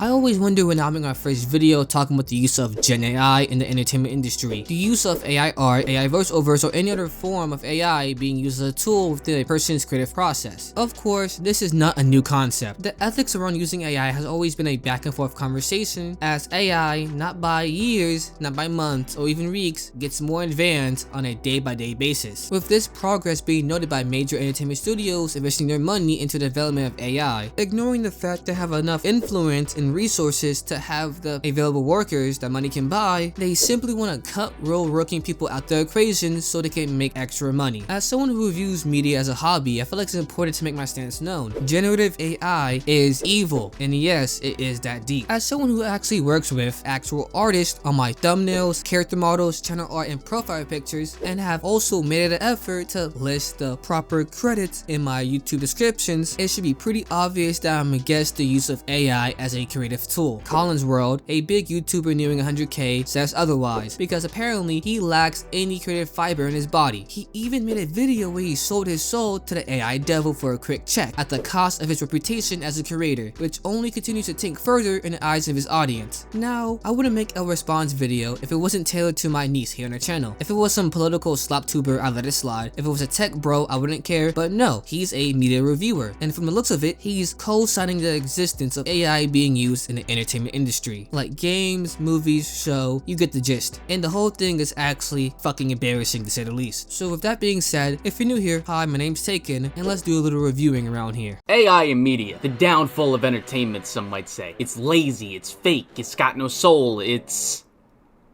I always wonder when I'm making my first video talking about the use of Gen AI in the entertainment industry. The use of AI art, AI voiceovers, or any other form of AI being used as a tool within a person's creative process. Of course, this is not a new concept. The ethics around using AI has always been a back and forth conversation, as AI, not by years, not by months, or even weeks, gets more advanced on a day-by-day basis. With this progress being noted by major entertainment studios investing their money into the development of AI, ignoring the fact they have enough influence and resources to have the available workers that money can buy, they simply want to cut real working people out the equation so they can make extra money. As someone who views media as a hobby, I feel like it's important to make my stance known. Generative AI is evil, and yes, it is that deep. As someone who actually works with actual artists on my thumbnails, character models, channel art, and profile pictures, and have also made an effort to list the proper credits in my YouTube descriptions, it should be pretty obvious that I'm against the use of AI as a creative tool. ColinsWrld, a big YouTuber nearing 100k, says otherwise, because apparently he lacks any creative fiber in his body. He even made a video where he sold his soul to the AI devil for a quick check, at the cost of his reputation as a creator, which only continues to tank further in the eyes of his audience. Now, I wouldn't make a response video if it wasn't tailored to my niche here on the channel. If it was some political slop tuber, I'd let it slide. If it was a tech bro, I wouldn't care, but no, he's a media reviewer, and from the looks of it, he's co-signing the existence of AI being used in the entertainment industry. Like games, movies, show, you get the gist. And the whole thing is actually fucking embarrassing to say the least. So with that being said, if you're new here, hi, my name's Taken, and let's do a little reviewing around here. AI in media, the downfall of entertainment, some might say. It's lazy, it's fake, it's got no soul,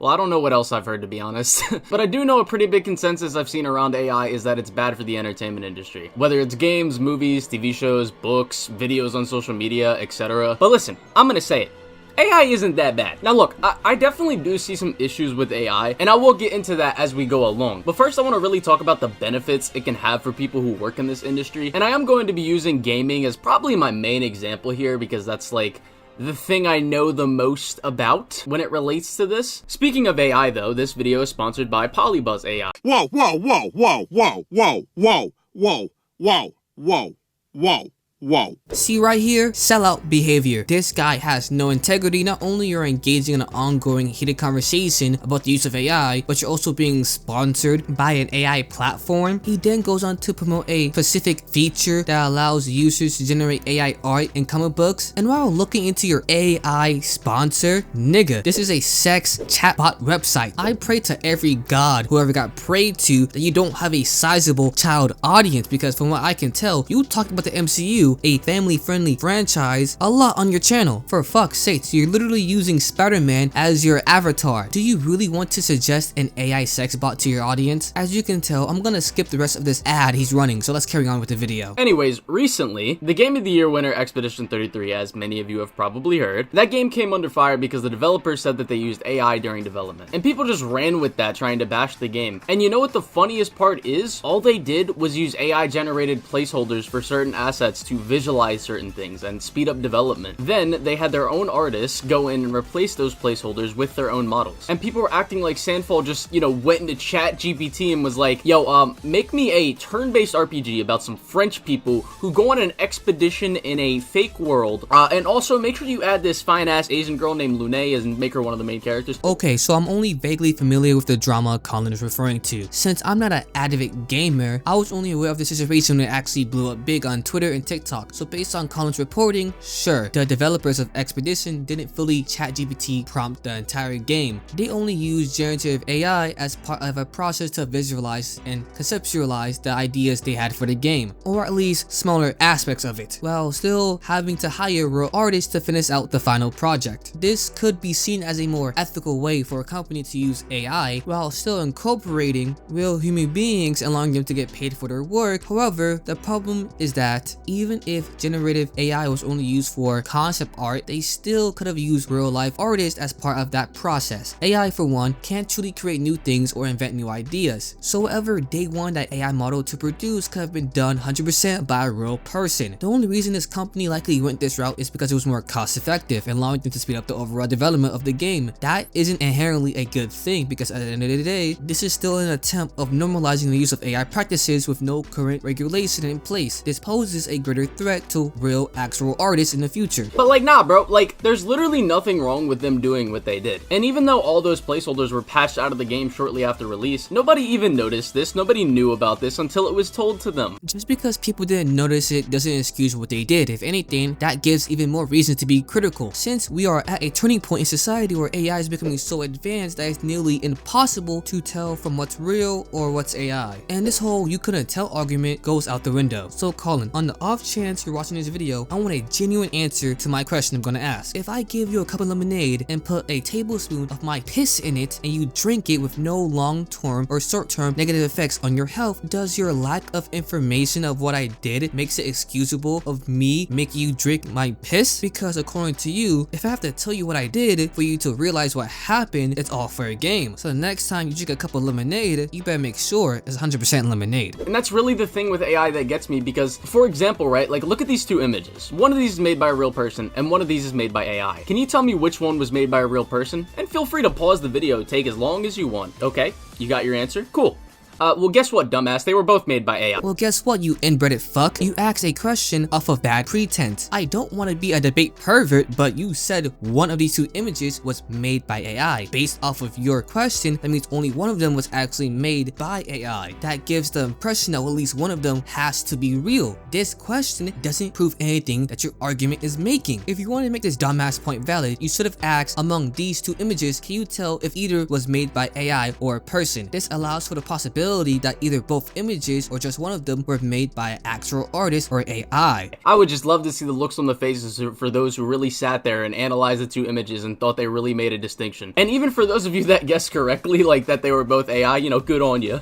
well, I don't know what else I've heard, to be honest. But I do know a pretty big consensus I've seen around AI is that it's bad for the entertainment industry. Whether it's games, movies, TV shows, books, videos on social media, etc. But listen, I'm gonna say it. AI isn't that bad. Now look, I definitely do see some issues with AI, and I will get into that as we go along. But first I want to really talk about the benefits it can have for people who work in this industry. And I am going to be using gaming as probably my main example here, because that's like the thing I know the most about when it relates to this. Speaking of AI though, this video is sponsored by Polybuzz AI. Whoa, whoa, whoa, whoa, whoa, whoa, whoa, whoa, whoa, whoa, whoa. Whoa. See right here? Sellout behavior. This guy has no integrity. Not only you're engaging in an ongoing heated conversation about the use of AI, but you're also being sponsored by an AI platform. He then goes on to promote a specific feature that allows users to generate AI art in comic books. And while looking into your AI sponsor, nigga, this is a sex chatbot website. I pray to every god whoever got prayed to that you don't have a sizable child audience, because from what I can tell, you talked about the MCU, a family-friendly franchise, a lot on your channel. For fuck's sakes, you're literally using Spider-Man as your avatar. Do you really want to suggest an AI sex bot to your audience? As you can tell, I'm gonna skip the rest of this ad he's running, so let's carry on with the video. Anyways, recently, the Game of the Year winner Expedition 33, as many of you have probably heard, that game came under fire because the developers said that they used AI during development. And people just ran with that, trying to bash the game. And you know what the funniest part is? All they did was use AI-generated placeholders for certain assets to visualize certain things and speed up development. Then they had their own artists go in and replace those placeholders with their own models. And people were acting like Sandfall just, went into ChatGPT and was like, yo, make me a turn-based RPG about some French people who go on an expedition in a fake world. And also make sure you add this fine-ass Asian girl named Lune and make her one of the main characters. Okay, so I'm only vaguely familiar with the drama Colin is referring to. Since I'm not an avid gamer, I was only aware of the situation when it actually blew up big on Twitter and TikTok. So based on Colin's reporting, sure, the developers of Expedition didn't fully ChatGPT prompt the entire game. They only used generative AI as part of a process to visualize and conceptualize the ideas they had for the game, or at least smaller aspects of it, while still having to hire real artists to finish out the final project. This could be seen as a more ethical way for a company to use AI while still incorporating real human beings, allowing them to get paid for their work. However, the problem is that even if generative AI was only used for concept art, they still could have used real life artists as part of that process. AI, for one, can't truly create new things or invent new ideas. So whatever they want that AI model to produce could have been done 100% by a real person. The only reason this company likely went this route is because it was more cost effective and allowing them to speed up the overall development of the game. That isn't inherently a good thing, because at the end of the day, this is still an attempt of normalizing the use of AI practices with no current regulation in place. This poses a greater greater threat to real actual artists in the future. But like, nah, bro, like, there's literally nothing wrong with them doing what they did. And even though all those placeholders were patched out of the game shortly after release, nobody even noticed this, nobody knew about this until it was told to them. Just because people didn't notice it doesn't excuse what they did. If anything, that gives even more reason to be critical, since we are at a turning point in society where AI is becoming so advanced that it's nearly impossible to tell from what's real or what's AI. And this whole "you couldn't tell" argument goes out the window. So Colin, on the off chance you're watching this video, I want a genuine answer to my question I'm gonna ask. If I give you a cup of lemonade and put a tablespoon of my piss in it and you drink it with no long-term or short-term negative effects on your health, does your lack of information of what I did makes it excusable of me making you drink my piss? Because according to you, if I have to tell you what I did for you to realize what happened, it's all fair game. So the next time you drink a cup of lemonade, you better make sure it's 100% lemonade. And that's really the thing with AI that gets me, because, for example, right, like, look at these two images. One of these is made by a real person, and one of these is made by AI. Can you tell me which one was made by a real person? And feel free to pause the video, take as long as you want. Okay, you got your answer? Cool. Well, guess what, dumbass? They were both made by AI. Well, guess what, you inbred fuck? You asked a question off of bad pretense. I don't want to be a debate pervert, but you said one of these two images was made by AI. Based off of your question, that means only one of them was actually made by AI. That gives the impression that at least one of them has to be real. This question doesn't prove anything that your argument is making. If you want to make this dumbass point valid, you should have asked, among these two images, can you tell if either was made by AI or a person? This allows for the possibility that either both images or just one of them were made by an actual artist or AI. I would just love to see the looks on the faces for those who really sat there and analyzed the two images and thought they really made a distinction. And even for those of you that guessed correctly, like that they were both AI, you know, good on you.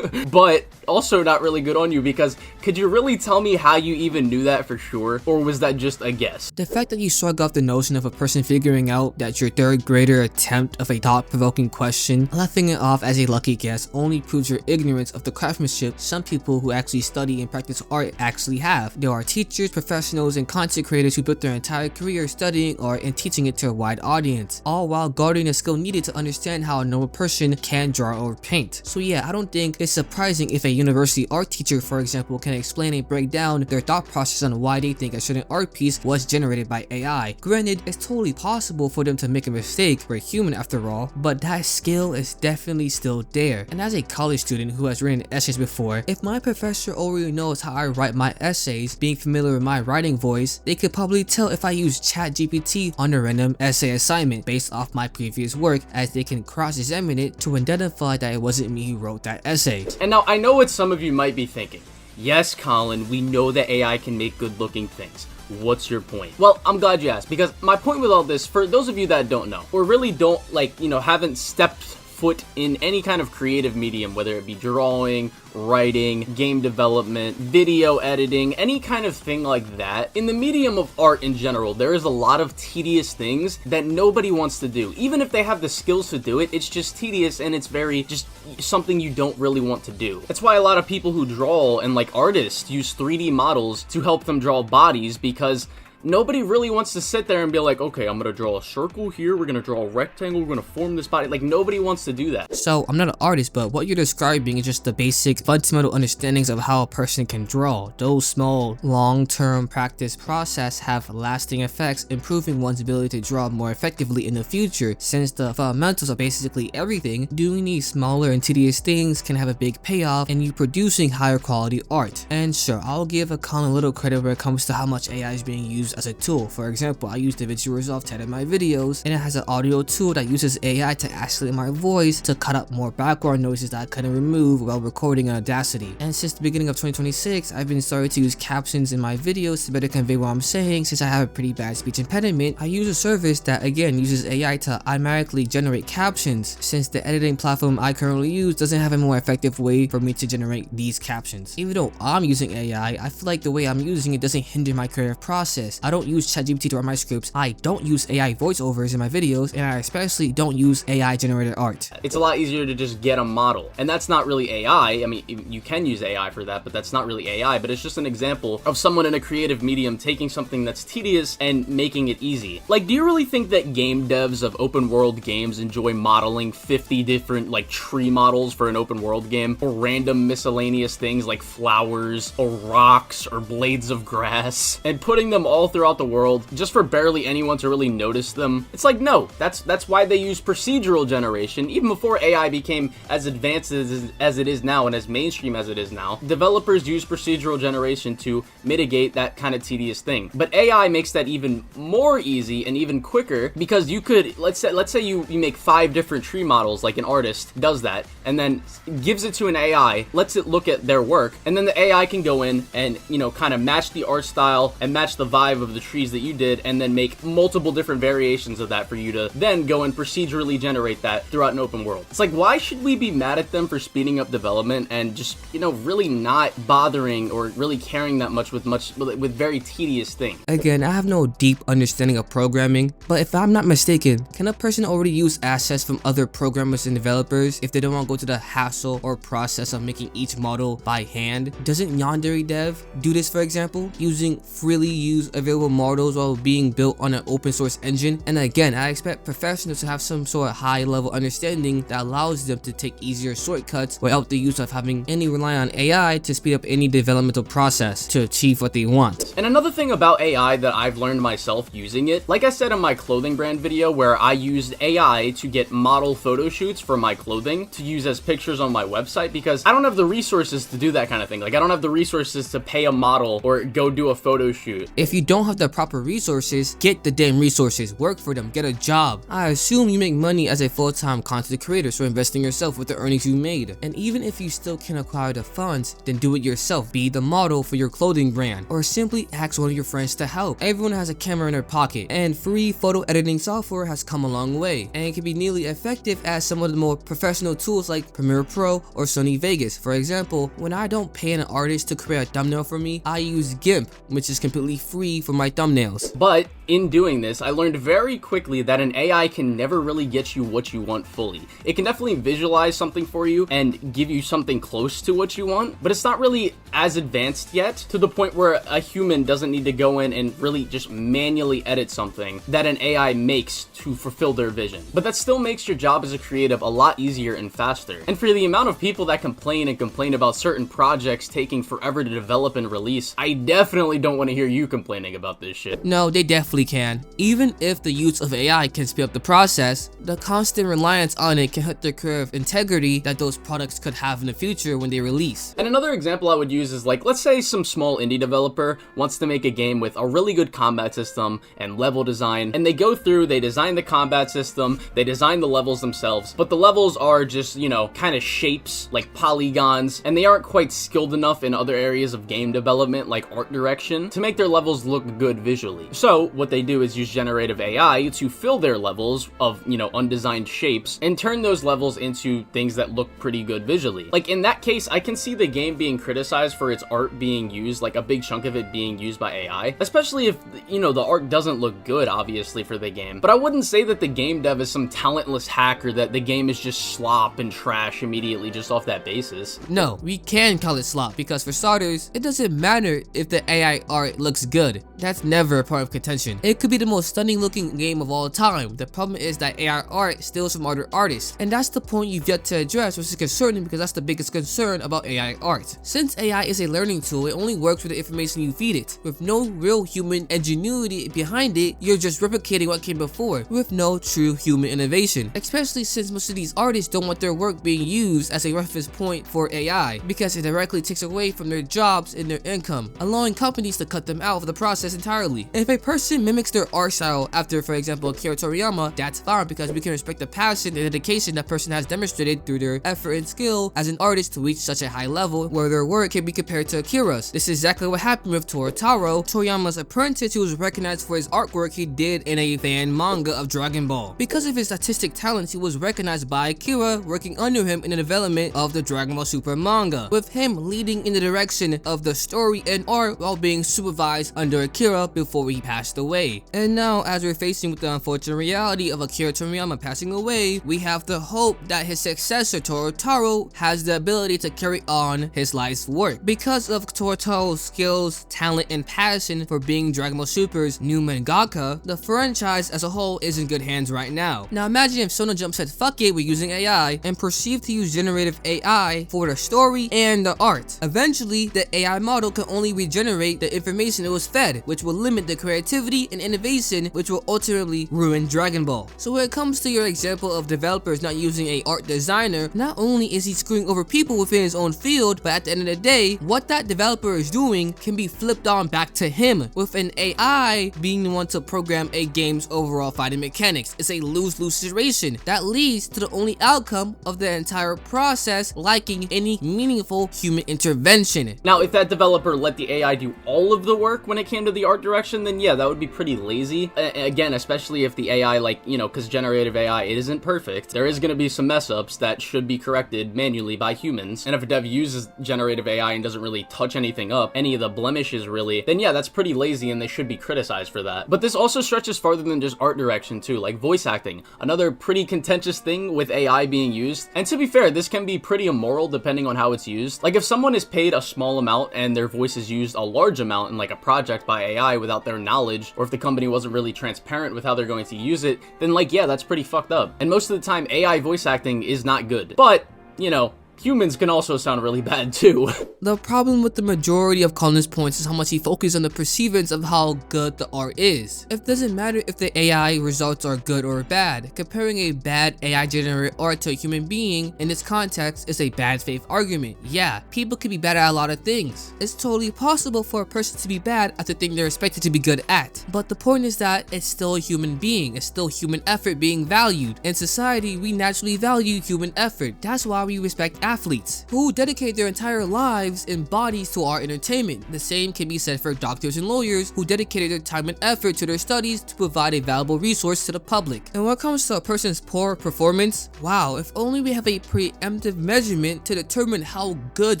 But also not really good on you, because could you really tell me how you even knew that for sure? Or was that just a guess? The fact that you shrug off the notion of a person figuring out that your third grader attempt of a thought-provoking question, laughing it off as a lucky guess, only proves your ignorance of the craftsmanship some people who actually study and practice art actually have. There are teachers, professionals, and content creators who built their entire career studying art and teaching it to a wide audience, all while guarding the skill needed to understand how a normal person can draw or paint. So yeah, I don't think it's surprising if a university art teacher, for example, can explain and break down their thought process on why they think a certain art piece was generated by AI. Granted, it's totally possible for them to make a mistake, we're human after all, but that skill is definitely still there. And as a college student who has written essays before, if my professor already knows how I write my essays, being familiar with my writing voice, they could probably tell if I use ChatGPT on a random essay assignment based off my previous work, as they can cross-examine it to identify that it wasn't me who wrote that essay. And now, I know what some of you might be thinking. Yes, Colin, we know that AI can make good-looking things. What's your point? Well, I'm glad you asked, because my point with all this, for those of you that don't know, or really don't, like, you know, haven't stepped foot in any kind of creative medium, whether it be drawing, writing, game development, video editing, any kind of thing like that. In the medium of art in general, there is a lot of tedious things that nobody wants to do. Even if they have the skills to do it, it's just tedious and it's very just something you don't really want to do. That's why a lot of people who draw and like artists use 3D models to help them draw bodies, because nobody really wants to sit there and be like, okay, I'm gonna draw a circle here, we're gonna draw a rectangle, we're gonna form this body. Like, nobody wants to do that. So, I'm not an artist, but what you're describing is just the basic fundamental understandings of how a person can draw. Those small, long-term practice process have lasting effects, improving one's ability to draw more effectively in the future. Since the fundamentals of basically everything, doing these smaller and tedious things can have a big payoff in you producing higher quality art. And sure, I'll give Colin a little credit when it comes to how much AI is being used as a tool. For example, I use DaVinci Resolve to edit my videos, and it has an audio tool that uses AI to isolate my voice to cut out more background noises that I couldn't remove while recording on Audacity. And since the beginning of 2026, I've been starting to use captions in my videos to better convey what I'm saying. Since I have a pretty bad speech impediment, I use a service that again uses AI to automatically generate captions, since the editing platform I currently use doesn't have a more effective way for me to generate these captions. Even though I'm using AI, I feel like the way I'm using it doesn't hinder my creative process. I don't use ChatGPT to write my scripts, I don't use AI voiceovers in my videos, and I especially don't use AI generated art. It's a lot easier to just get a model, and that's not really AI. I mean, you can use AI for that, but that's not really AI, but it's just an example of someone in a creative medium taking something that's tedious and making it easy. Like, do you really think that game devs of open world games enjoy modeling 50 different, like, tree models for an open world game, or random miscellaneous things like flowers, or rocks, or blades of grass, and putting them all throughout the world just for barely anyone to really notice them? It's like, no, that's why they use procedural generation. Even before AI became as advanced as it is now and as mainstream as it is now, developers use procedural generation to mitigate that kind of tedious thing. But AI makes that even more easy and even quicker, because you could, let's say you make 5 different tree models, like an artist does that, and then gives it to an AI, lets it look at their work, and then the AI can go in and, you know, kind of match the art style and match the vibe of the trees that you did, and then make multiple different variations of that for you to then go and procedurally generate that throughout an open world. It's like, why should we be mad at them for speeding up development and just, you know, really not bothering or really caring that much with very tedious things? Again, I have no deep understanding of programming, but if I'm not mistaken, can a person already use assets from other programmers and developers if they don't want to go to the hassle or process of making each model by hand? Doesn't Yandere Dev do this, for example, using freely used available models while being built on an open source engine? And again, I expect professionals to have some sort of high level understanding that allows them to take easier shortcuts without the use of having any rely on AI to speed up any developmental process to achieve what they want. And another thing about AI that I've learned myself using it, like I said in my clothing brand video where I used AI to get model photo shoots for my clothing to use as pictures on my website, because I don't have the resources to do that kind of thing. Like, I don't have the resources to pay a model or go do a photo shoot. If you don't have the proper resources, get the damn resources, work for them, get a job. I assume you make money as a full-time content creator, so invest in yourself with the earnings you made. And even if you still can't acquire the funds, then do it yourself. Be the model for your clothing brand, or simply ask one of your friends to help. Everyone has a camera in their pocket, and free photo editing software has come a long way, and it can be nearly effective as some of the more professional tools like Premiere Pro or Sony Vegas. For example, when I don't pay an artist to create a thumbnail for me, I use GIMP, which is completely free for my thumbnails. But in doing this, I learned very quickly that an AI can never really get you what you want fully. It can definitely visualize something for you and give you something close to what you want, but it's not really as advanced yet to the point where a human doesn't need to go in and really just manually edit something that an AI makes to fulfill their vision. But that still makes your job as a creative a lot easier and faster. And for the amount of people that complain about certain projects taking forever to develop and release, I definitely don't want to hear you complaining about this shit. No, they definitely can. Even if the use of AI can speed up the process, the constant reliance on it can hurt the curve of integrity that those products could have in the future when they release. And another example I would use is, like, let's say some small indie developer wants to make a game with a really good combat system and level design, and they go through, they design the combat system, they design the levels themselves, but the levels are just, you know, kind of shapes, like polygons, and they aren't quite skilled enough in other areas of game development, like art direction, to make their levels look good visually. So what they do is use generative AI to fill their levels of, you know, undesigned shapes and turn those levels into things that look pretty good visually. Like, in that case, I can see the game being criticized for its art being used, like a big chunk of it being used by AI, especially if, you know, the art doesn't look good, obviously, for the game. But I wouldn't say that the game dev is some talentless hack, or that the game is just slop and trash immediately just off that basis. No, we can call it slop, because for starters, it doesn't matter if the AI art looks good. That's never a part of contention. It could be the most stunning looking game of all time. The problem is that AI art steals from other artists, and that's the point you've yet to address, which is concerning, because that's the biggest concern about AI art. Since AI is a learning tool, it only works with the information you feed it. With no real human ingenuity behind it, you're just replicating what came before, with no true human innovation. Especially since most of these artists don't want their work being used as a reference point for AI, because it directly takes away from their jobs and their income, allowing companies to cut them out of the process entirely. If a person someone mimics their art style after, for example, Akira Toriyama, that's fine because we can respect the passion and dedication that person has demonstrated through their effort and skill as an artist to reach such a high level where their work can be compared to Akira's. This is exactly what happened with Torotaro, Toriyama's apprentice, who was recognized for his artwork he did in a fan manga of Dragon Ball. Because of his artistic talents, he was recognized by Akira, working under him in the development of the Dragon Ball Super manga, with him leading in the direction of the story and art while being supervised under Akira before he passed away. And now, as we're facing with the unfortunate reality of Akira Toriyama passing away, we have the hope that his successor Torotaro has the ability to carry on his life's work. Because of Torotaro's skills, talent, and passion for being Dragon Ball Super's new mangaka, the franchise as a whole is in good hands right now. Now imagine if Sona Jump said fuck it, we're using AI, and proceeded to use generative AI for the story and the art. Eventually, the AI model can only regenerate the information it was fed, which will limit the creativity and innovation, which will ultimately ruin Dragon Ball. So when it comes to your example of developers not using an art designer, not only is he screwing over people within his own field, but at the end of the day, what that developer is doing can be flipped on back to him, with an AI being the one to program a game's overall fighting mechanics. It's a lose-lose situation that leads to the only outcome of the entire process lacking any meaningful human intervention. Now, if that developer let the AI do all of the work when it came to the art direction, then yeah, that would be pretty lazy. Again, especially if the AI, like, you know, because generative AI isn't perfect, there is going to be some mess-ups that should be corrected manually by humans. And if a dev uses generative AI and doesn't really touch anything up, any of the blemishes really, then yeah, that's pretty lazy and they should be criticized for that. But this also stretches farther than just art direction too, like voice acting, another pretty contentious thing with AI being used. And to be fair, this can be pretty immoral depending on how it's used. Like if someone is paid a small amount and their voice is used a large amount in like a project by AI without their knowledge, or if the company wasn't really transparent with how they're going to use it, then like yeah, that's pretty fucked up. And most of the time AI voice acting is not good. But, you know, humans can also sound really bad too. The problem with the majority of Colin's points is how much he focuses on the perceivance of how good the art is. It doesn't matter if the AI results are good or bad. Comparing a bad AI generated art to a human being in this context is a bad faith argument. Yeah, people can be bad at a lot of things. It's totally possible for a person to be bad at the thing they're expected to be good at. But the point is that it's still a human being. It's still human effort being valued. In society, we naturally value human effort. That's why we respect athletes who dedicate their entire lives and bodies to our entertainment. The same can be said for doctors and lawyers who dedicated their time and effort to their studies to provide a valuable resource to the public. And when it comes to a person's poor performance, wow, if only we have a preemptive measurement to determine how good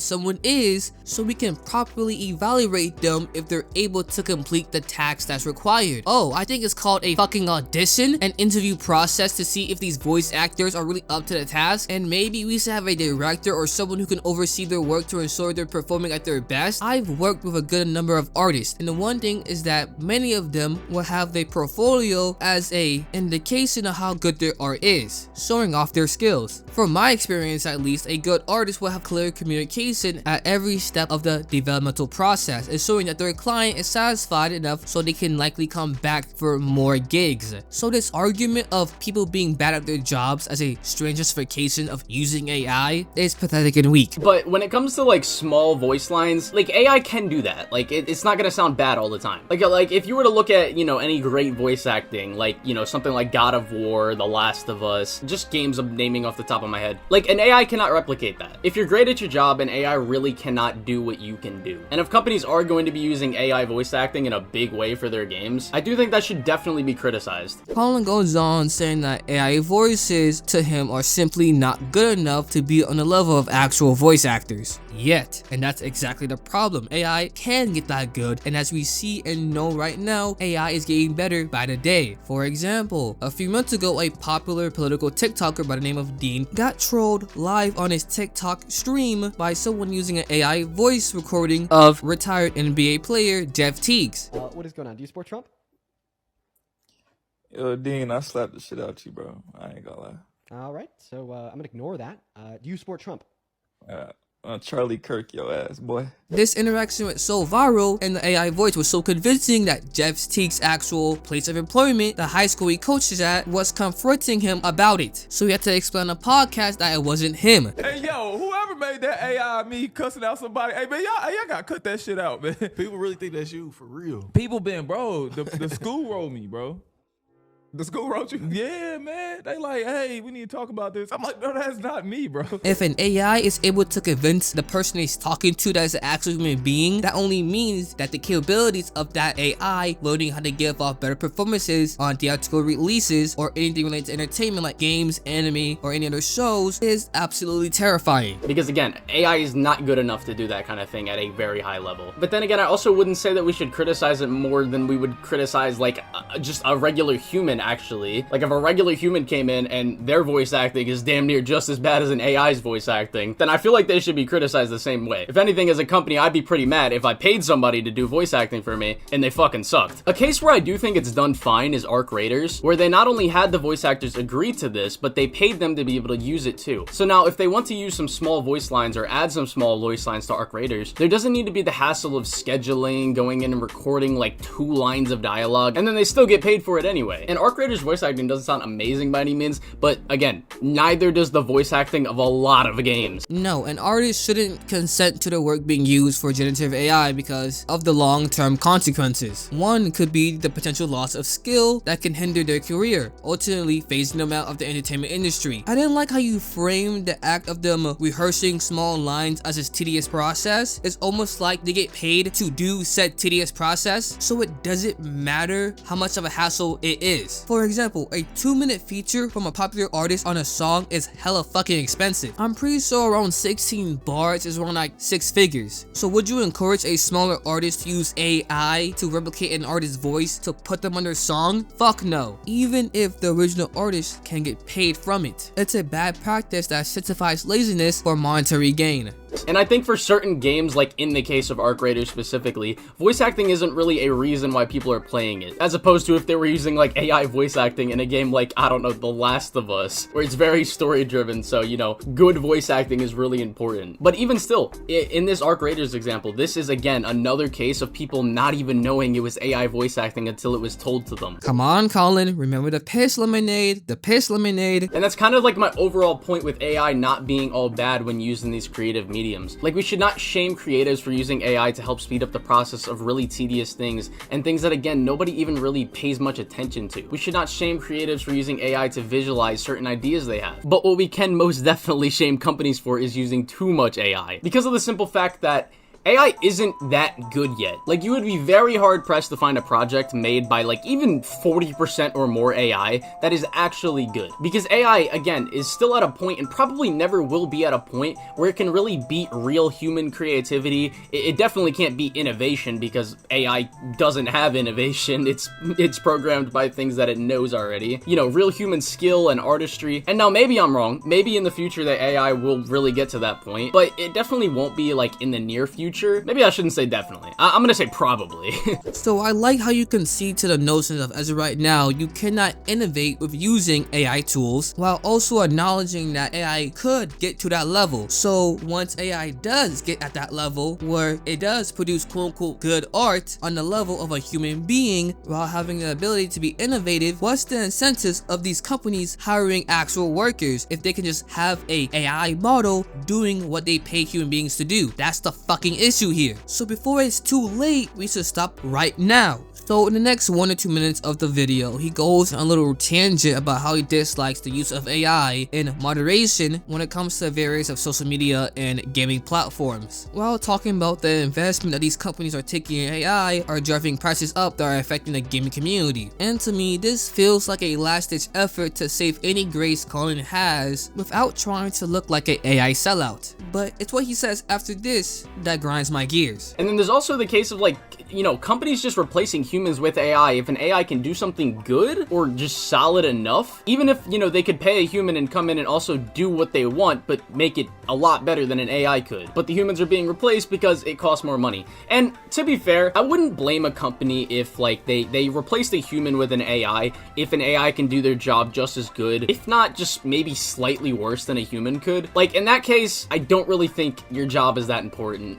someone is so we can properly evaluate them if they're able to complete the task that's required. Oh, I think it's called a fucking audition, an interview process to see if these voice actors are really up to the task, and maybe we should have a director or someone who can oversee their work to ensure they're performing at their best. I've worked with a good number of artists, and the one thing is that many of them will have their portfolio as a indication of how good their art is, showing off their skills. From my experience at least, a good artist will have clear communication at every step of the developmental process, ensuring that their client is satisfied enough so they can likely come back for more gigs. So this argument of people being bad at their jobs as a strange justification of using AI is pathetic and weak. But when it comes to like small voice lines, like AI can do that. Like it's not gonna sound bad all the time. Like if you were to look at, you know, any great voice acting, like, you know, something like God of War, The Last of Us, just games I'm naming off the top of my head, like an AI cannot replicate that. If you're great at your job, an AI really cannot do what you can do. And if companies are going to be using AI voice acting in a big way for their games, I do think that should definitely be criticized. Colin goes on saying that AI voices to him are simply not good enough to be on the level of actual voice actors yet, and that's exactly the problem. AI can get that good, and as we see and know right now, AI is getting better by the day. For example, a few months ago, a popular political TikToker by the name of Dean got trolled live on his TikTok stream by someone using an AI voice recording of retired NBA player Jeff Teagues. What is going on? Do you support Trump? Yo, Dean, I slapped the shit out you, bro. I ain't gonna lie. All right, so I'm gonna ignore that. Do you support Trump? Charlie Kirk, your ass, boy. This interaction went so viral and the AI voice was so convincing that Jeff Teagues' actual place of employment, the high school he coaches at, was confronting him about it. So he had to explain on a podcast that it wasn't him. Hey yo, whoever whoever made that AI me cussing out somebody, hey man, y'all gotta cut that shit out, man. People really think that's you for real. People been, bro, the school rolled me, bro. The school wrote you? Yeah, man. They like, hey, we need to talk about this. I'm like, no, that's not me, bro. If an AI is able to convince the person he's talking to that is an actual human being, that only means that the capabilities of that AI learning how to give off better performances on theatrical releases or anything related to entertainment like games, anime, or any other shows is absolutely terrifying. Because again, AI is not good enough to do that kind of thing at a very high level. But then again, I also wouldn't say that we should criticize it more than we would criticize like just a regular human. Actually, like if a regular human came in and their voice acting is damn near just as bad as an AI's voice acting, then I feel like they should be criticized the same way. If anything, as a company, I'd be pretty mad if I paid somebody to do voice acting for me and they fucking sucked. A case where I do think it's done fine is Arc Raiders, where they not only had the voice actors agree to this, but they paid them to be able to use it too. So now if they want to use some small voice lines or add some small voice lines to Arc Raiders, there doesn't need to be the hassle of scheduling, going in and recording like 2 lines of dialogue, and then they still get paid for it anyway. And Arc Raiders voice acting doesn't sound amazing by any means, but again, neither does the voice acting of a lot of games. No, an artist shouldn't consent to their work being used for generative AI because of the long-term consequences. One could be the potential loss of skill that can hinder their career, ultimately phasing them out of the entertainment industry. I didn't like how you framed the act of them rehearsing small lines as a tedious process. It's almost like they get paid to do said tedious process, so it doesn't matter how much of a hassle it is. For example, a 2-minute feature from a popular artist on a song is hella fucking expensive. I'm pretty sure around 16 bars is around like 6 figures. So would you encourage a smaller artist to use AI to replicate an artist's voice to put them on their song? Fuck no. Even if the original artist can get paid from it. It's a bad practice that incentivize laziness for monetary gain. And I think for certain games, like in the case of Arc Raiders specifically, voice acting isn't really a reason why people are playing it. As opposed to if they were using like AI voice acting in a game like, I don't know, The Last of Us, where it's very story driven, so you know, good voice acting is really important. But even still, in this Arc Raiders example, this is again another case of people not even knowing it was AI voice acting until it was told to them. Come on, Colin, remember the piss lemonade, the piss lemonade. And that's kind of like my overall point with AI not being all bad when used in these creative mediums. Like, we should not shame creatives for using AI to help speed up the process of really tedious things and things that, again, nobody even really pays much attention to. We should not shame creatives for using AI to visualize certain ideas they have. But what we can most definitely shame companies for is using too much AI, because of the simple fact that AI isn't that good yet. Like, you would be very hard pressed to find a project made by like even 40% or more AI that is actually good. Because AI, again, is still at a point and probably never will be at a point where it can really beat real human creativity. It definitely can't beat innovation because AI doesn't have innovation. It's programmed by things that it knows already. You know, real human skill and artistry. And now maybe I'm wrong. Maybe in the future that AI will really get to that point, but it definitely won't be like in the near future. Maybe I shouldn't say definitely. I'm gonna say probably. So I like how you concede to the notion of, as of right now, you cannot innovate with using AI tools while also acknowledging that AI could get to that level. So once AI does get at that level where it does produce quote unquote good art on the level of a human being while having the ability to be innovative, what's the incentives of these companies hiring actual workers if they can just have a AI model doing what they pay human beings to do? That's the fucking issue here. So before it's too late, we should stop right now. So in the next 1 or 2 minutes of the video, he goes on a little tangent about how he dislikes the use of AI in moderation when it comes to various of social media and gaming platforms, while talking about the investment that these companies are taking in AI are driving prices up that are affecting the gaming community. And to me, this feels like a last-ditch effort to save any grace Colin has without trying to look like an AI sellout. But it's what he says after this that grinds my gears. And then there's also the case of like, you know, companies just replacing humans with AI. If an AI can do something good or just solid enough, even if, you know, they could pay a human and come in and also do what they want, but make it a lot better than an AI could. But the humans are being replaced because it costs more money. And to be fair, I wouldn't blame a company if like they replaced a human with an AI if an AI can do their job just as good, if not just maybe slightly worse than a human could. Like, in that case, I don't really think your job is that important.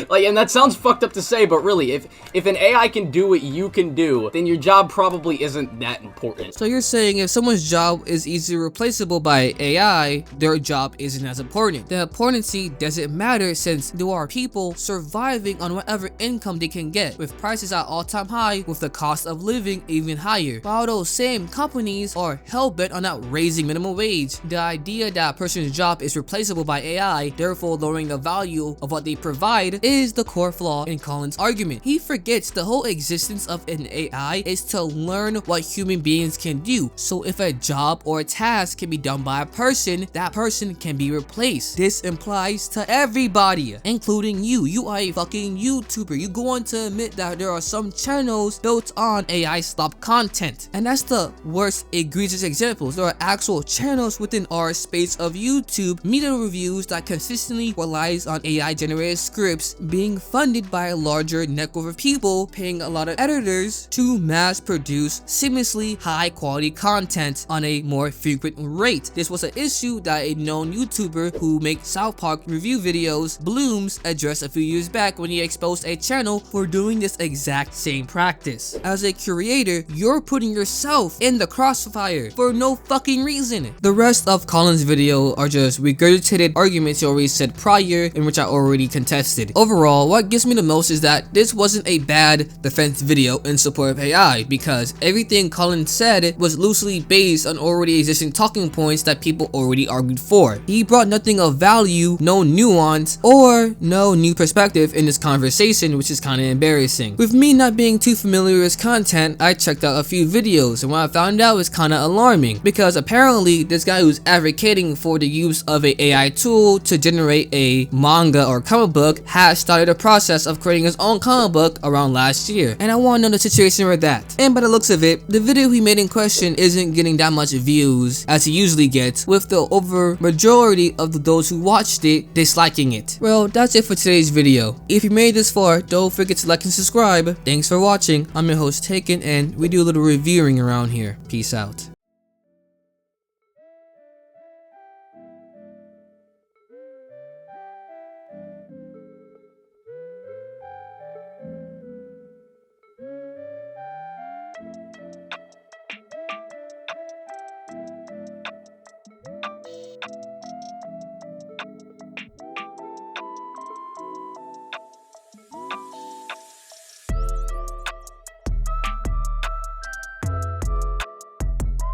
Like, and that sounds fucked up to say, but really, if an AI can do do what you can do, then your job probably isn't that important. So you're saying if someone's job is easily replaceable by AI, their job isn't as important. The importancy doesn't matter since there are people surviving on whatever income they can get, with prices at all-time high, with the cost of living even higher. While those same companies are hell-bent on not raising minimum wage, the idea that a person's job is replaceable by AI, therefore lowering the value of what they provide, is the core flaw in Colin's argument. He forgets the whole existence of an AI is to learn what human beings can do. So if a job or a task can be done by a person, that person can be replaced. This implies to everybody, including you. You are a fucking YouTuber. You go on to admit that there are some channels built on AI slop content. And that's the worst egregious examples. There are actual channels within our space of YouTube, media reviews that consistently relies on AI generated scripts being funded by a larger network of people paying a lot of editors to mass produce seamlessly high quality content on a more frequent rate. This was an issue that a known YouTuber who makes South Park review videos, Blooms, addressed a few years back when he exposed a channel for doing this exact same practice. As a curator, you're putting yourself in the crossfire for no fucking reason. The rest of Colin's video are just regurgitated arguments he already said prior, in which I already contested. Overall, what gets me the most is that this wasn't a bad defense video in support of AI, because everything Colin said was loosely based on already existing talking points that people already argued for. He brought nothing of value, no nuance, or no new perspective in this conversation, which is kinda embarrassing. With me not being too familiar with his content, I checked out a few videos, and what I found out was kinda alarming, because apparently this guy who's advocating for the use of a AI tool to generate a manga or comic book has started a process of creating his own comic book around last year, and I want to know the situation with that. And by the looks of it, the video he made in question isn't getting that much views as he usually gets, with the over majority of those who watched it disliking it. Well, that's it for today's video. If you made this far, don't forget to like and subscribe. Thanks for watching. I'm your host Taken, and we do a little reviewing around here. Peace out.